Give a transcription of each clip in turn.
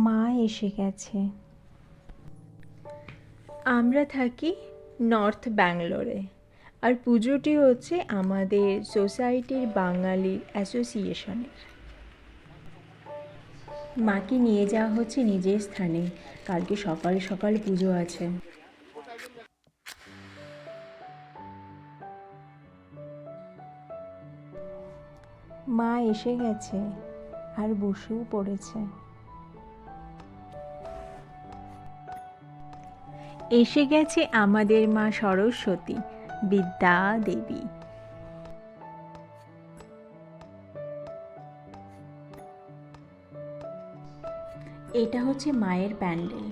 মা এসে গেছে। আমরা থাকি নর্থ ব্যাঙ্গালোরে, আর পুজোটি হচ্ছে আমাদের সোসাইটির বাঙালি অ্যাসোসিয়েশনের। মাকে নিয়ে যাওয়া হচ্ছে নিজের স্থানে, কালকে সকাল সকাল পুজো আছে। মা এসে গেছে আর বসেও পড়েছে। এসে গেছে আমাদের মা সরস্বতী, বিদ্যা দেবী। এটা হচ্ছে মায়ের প্যান্ডেল,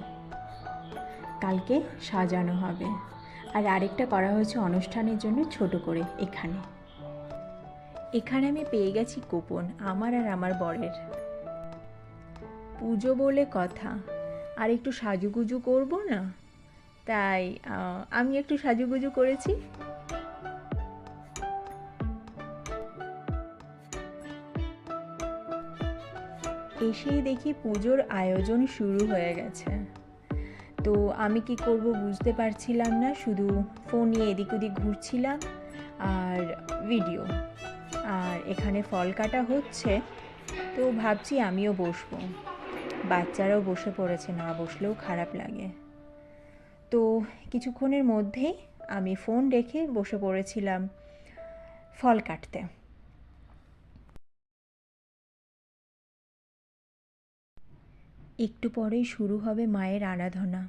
কালকে সাজানো হবে। আর আরেকটা করা হয়েছে অনুষ্ঠানের জন্য ছোট করে। এখানে আমি পেয়ে গেছি কুপন আমার আর আমার বরের। পুজো বলে কথা, আর একটু সাজুগুজু করব না, তাই আমি একটু সাজুগুজু করেছি। এসেই দেখি পুজোর আয়োজন শুরু হয়ে গেছে। তো আমি কি করব বুঝতে পারছিলাম না, শুধু ফোন নিয়ে এদিক ওদিক ঘুরছিলাম আর ভিডিও। আর এখানে ফল কাটা হচ্ছে, তো ভাবছি আমিও বসবো। বাচ্চারাও বসে পড়েছে, না বসলেও খারাপ লাগে। তো কিছুক্ষণের মধ্যেই আমি ফোন রেখে বসে পড়েছিলাম ফল কাটতে। একটু পরেই শুরু হবে মায়ের আরাধনা।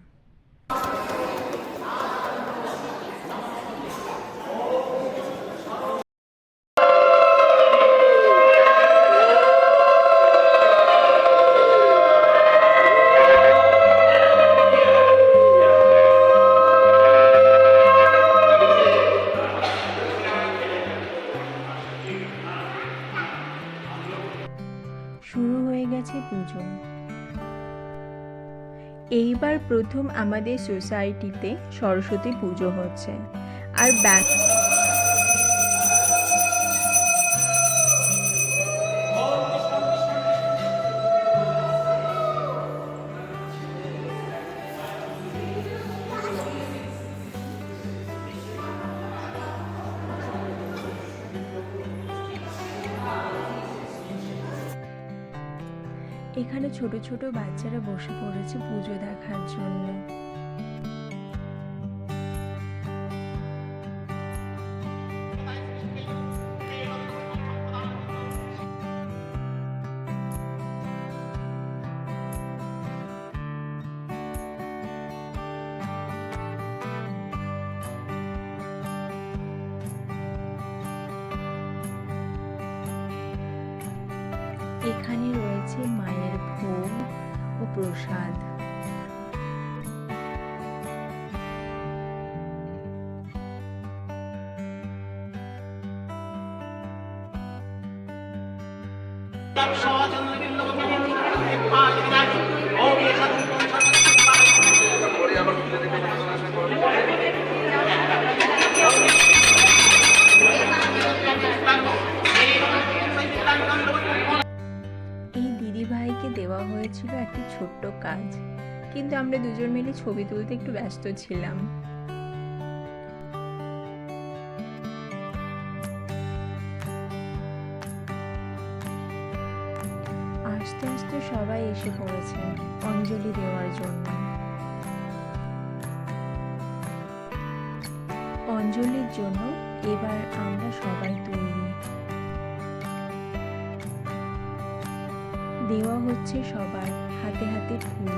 শুরু হয়ে গেছে পুজো। এইবার প্রথম আমাদের সোসাইটিতে সরস্বতী পুজো হচ্ছে। আর এখানে ছোট ছোট বাচ্চারা বসে পড়েছে পুজো দেখার জন্য। এখানে রয়েছে মায়ের ভোগ ও প্রসাদ। এই দিদিভাইকে দেওয়া হয়েছিল একটি ছোট্ট কাজ, কিন্তু আমরা দুজন মিলে ছবি তুলতে একটু ব্যস্ত ছিলাম। আস্তে আস্তে সবাই এসে পড়েছে অঞ্জলি দেওয়ার জন্য। অঞ্জলির জন্য এবার আমরা সবাই তৈরি। দেওয়া হচ্ছে সবার হাতে হাতে ফুল।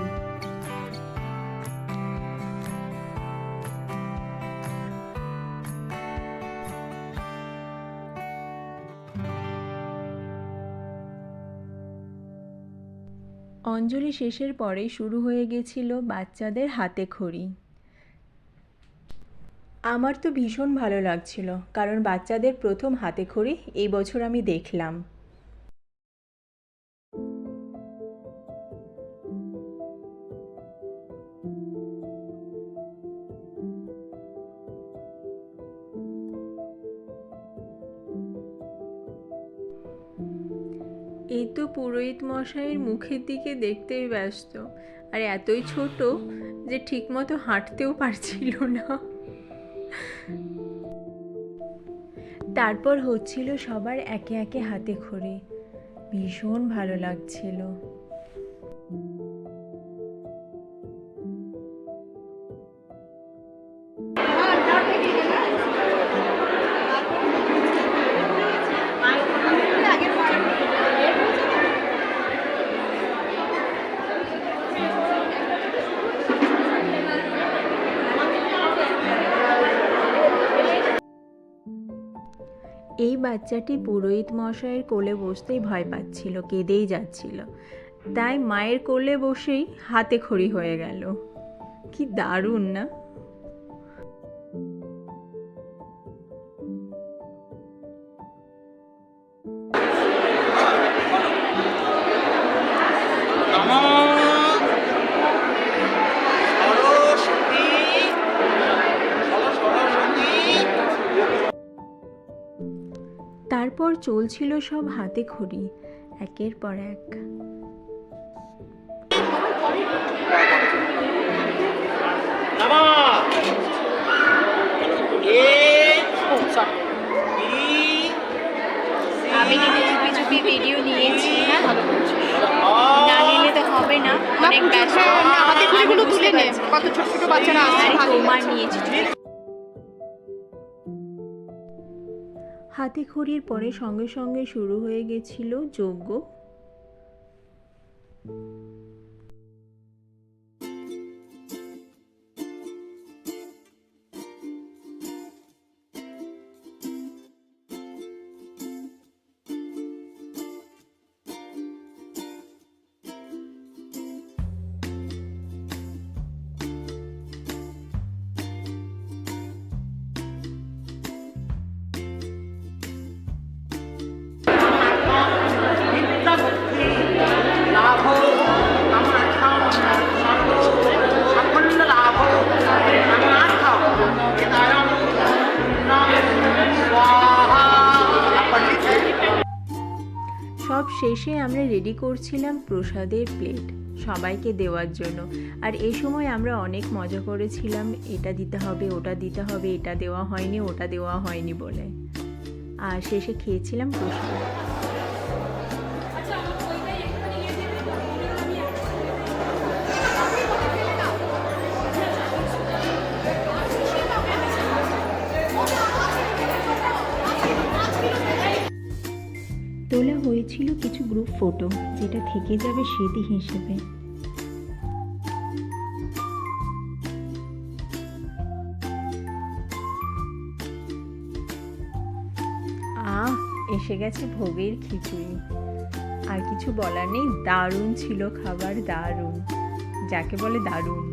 অঞ্জলি শেষের পরে শুরু হয়ে গেছিল বাচ্চাদের হাতে খড়ি। আমার তো ভীষণ ভালো লাগছিল, কারণ বাচ্চাদের প্রথম হাতে খড়ি এই বছর আমি দেখলাম। এই তো পুরোহিত মশাইয়ের মুখের দিকে দেখতেই ব্যস্ত, আর এতই ছোট যে ঠিকমতো হাঁটতেও পারছিল না। তারপর হচ্ছিল সবার একে একে হাতে খড়ি। ভীষণ ভালো লাগছিল। এই বাচ্চাটি পুরোহিত মশাইয়ের কোলে বসতেই ভয় পাচ্ছিল, কেঁদেই যাচ্ছিল। তাই মায়ের কোলে বসেই হাতে খড়ি হয়ে গেল। কি দারুণ না? তারপর চলছিল সব হাতে খড়ি, একের পর এক। আমি কিন্তু চুপি চুপি ভিডিও নিয়েছি, হ্যাঁ, না নিলে তো হবে না, অনেক ব্যস্ত। হাতে খড়িগুলো তুলে নে, কত ছোট ছোট বাচ্চারা আছে। তোমার নিয়েছি। হাতে খড়ির পরে সঙ্গে সঙ্গে শুরু হয়ে গেছিল যজ্ঞ। সব শেষে আমরা রেডি করছিলাম প্রসাদের প্লেট সবাইকে দেওয়ার জন্য। আর এই সময় আমরা অনেক মজা করেছিলাম, এটা দিতে হবে, ওটা দিতে হবে, এটা দেওয়া হয়নি, ওটা দেওয়া হয়নি বলে। আর শেষে খেয়েছিলাম প্রসাদ। তোলা হয়েছিল কিছু গ্রুপ ফটো, যেটা থেকে যাবে স্মৃতি হিসেবে। এসে গেছে ভোগের খিচুড়ি। আর কিছু বলার নেই, দারুণ ছিল খাবার, দারুণ, যাকে বলে দারুণ।